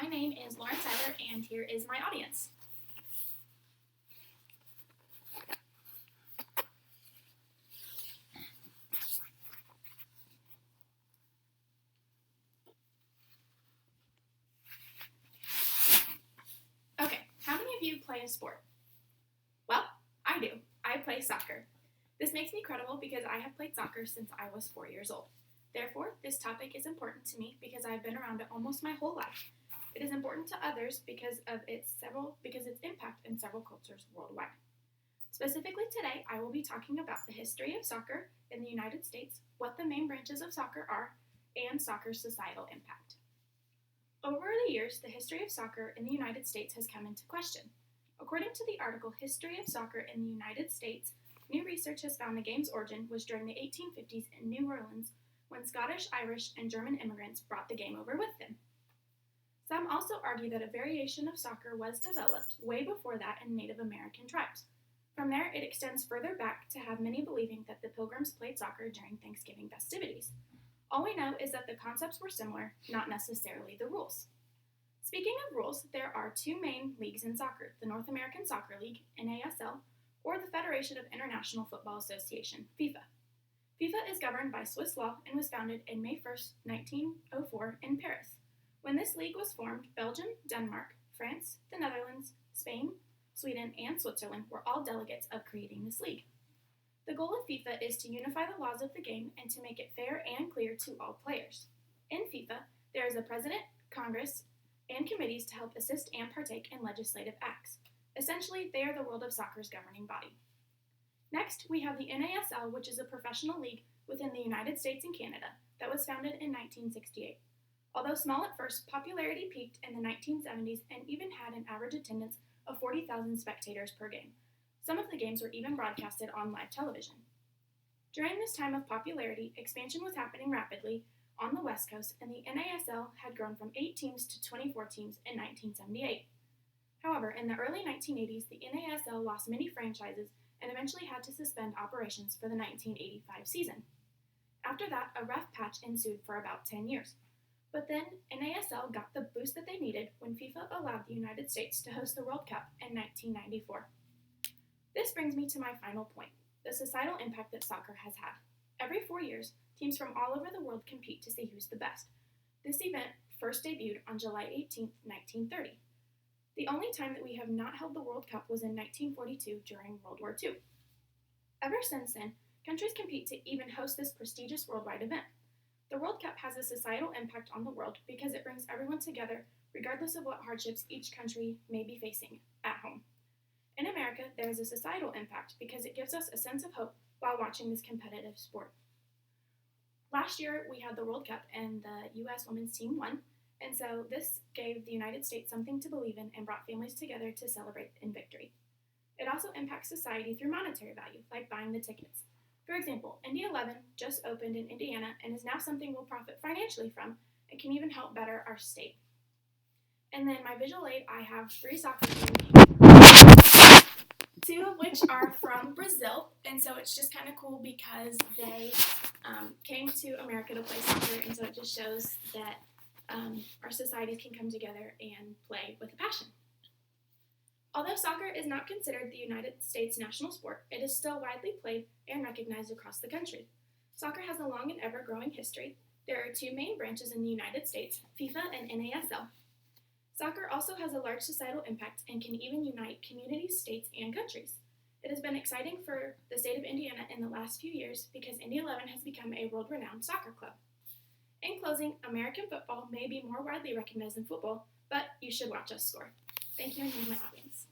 My name is Lauren Seiler, and here is my audience. Okay, how many of you play a sport? Well, I do. I play soccer. This makes me credible because I have played soccer since I was 4 years old. Therefore, this topic is important to me because I've been around it almost my whole life. It is important to others because of its impact in several cultures worldwide. Specifically today, I will be talking about the history of soccer in the United States, what the main branches of soccer are, and soccer's societal impact. Over the years, the history of soccer in the United States has come into question. According to the article History of Soccer in the United States, new research has found the game's origin was during the 1850s in New Orleans when Scottish, Irish, and German immigrants brought the game over with them. Some also argue that a variation of soccer was developed way before that in Native American tribes. From there, it extends further back to have many believing that the Pilgrims played soccer during Thanksgiving festivities. All we know is that the concepts were similar, not necessarily the rules. Speaking of rules, there are two main leagues in soccer, the North American Soccer League, NASL, or the Federation of International Football Association, FIFA. FIFA is governed by Swiss law and was founded in May 1, 1904 in Paris. When this league was formed, Belgium, Denmark, France, the Netherlands, Spain, Sweden, and Switzerland were all delegates of creating this league. The goal of FIFA is to unify the laws of the game and to make it fair and clear to all players. In FIFA, there is a president, Congress, and committees to help assist and partake in legislative acts. Essentially, they are the world of soccer's governing body. Next, we have the NASL, which is a professional league within the United States and Canada that was founded in 1968. Although small at first, popularity peaked in the 1970s and even had an average attendance of 40,000 spectators per game. Some of the games were even broadcasted on live television. During this time of popularity, expansion was happening rapidly on the West Coast, and the NASL had grown from 8 teams to 24 teams in 1978. However, in the early 1980s, the NASL lost many franchises and eventually had to suspend operations for the 1985 season. After that, a rough patch ensued for about 10 years. But then, NASL got the boost that they needed when FIFA allowed the United States to host the World Cup in 1994. This brings me to my final point, the societal impact that soccer has had. Every 4 years, teams from all over the world compete to see who's the best. This event first debuted on July 18, 1930. The only time that we have not held the World Cup was in 1942 during World War II. Ever since then, countries compete to even host this prestigious worldwide event. The World Cup has a societal impact on the world because it brings everyone together regardless of what hardships each country may be facing at home. In America, there is a societal impact because it gives us a sense of hope while watching this competitive sport. Last year, we had the World Cup and the U.S. women's team won, and so this gave the United States something to believe in and brought families together to celebrate in victory. It also impacts society through monetary value, like buying the tickets. For example, Indy 11 just opened in Indiana and is now something we'll profit financially from and can even help better our state. And then my visual aid, I have 3 soccer teams, 2 of which are from Brazil, and so it's just kind of cool because they came to America to play soccer, and so it just shows that our societies can come together and play with a passion. Although soccer is not considered the United States national sport, it is still widely played and recognized across the country. Soccer has a long and ever-growing history. There are 2 main branches in the United States, FIFA and NASL. Soccer also has a large societal impact and can even unite communities, states, and countries. It has been exciting for the state of Indiana in the last few years because Indy 11 has become a world-renowned soccer club. In closing, American football may be more widely recognized than football, but you should watch us score. Thank you, and here's my audience.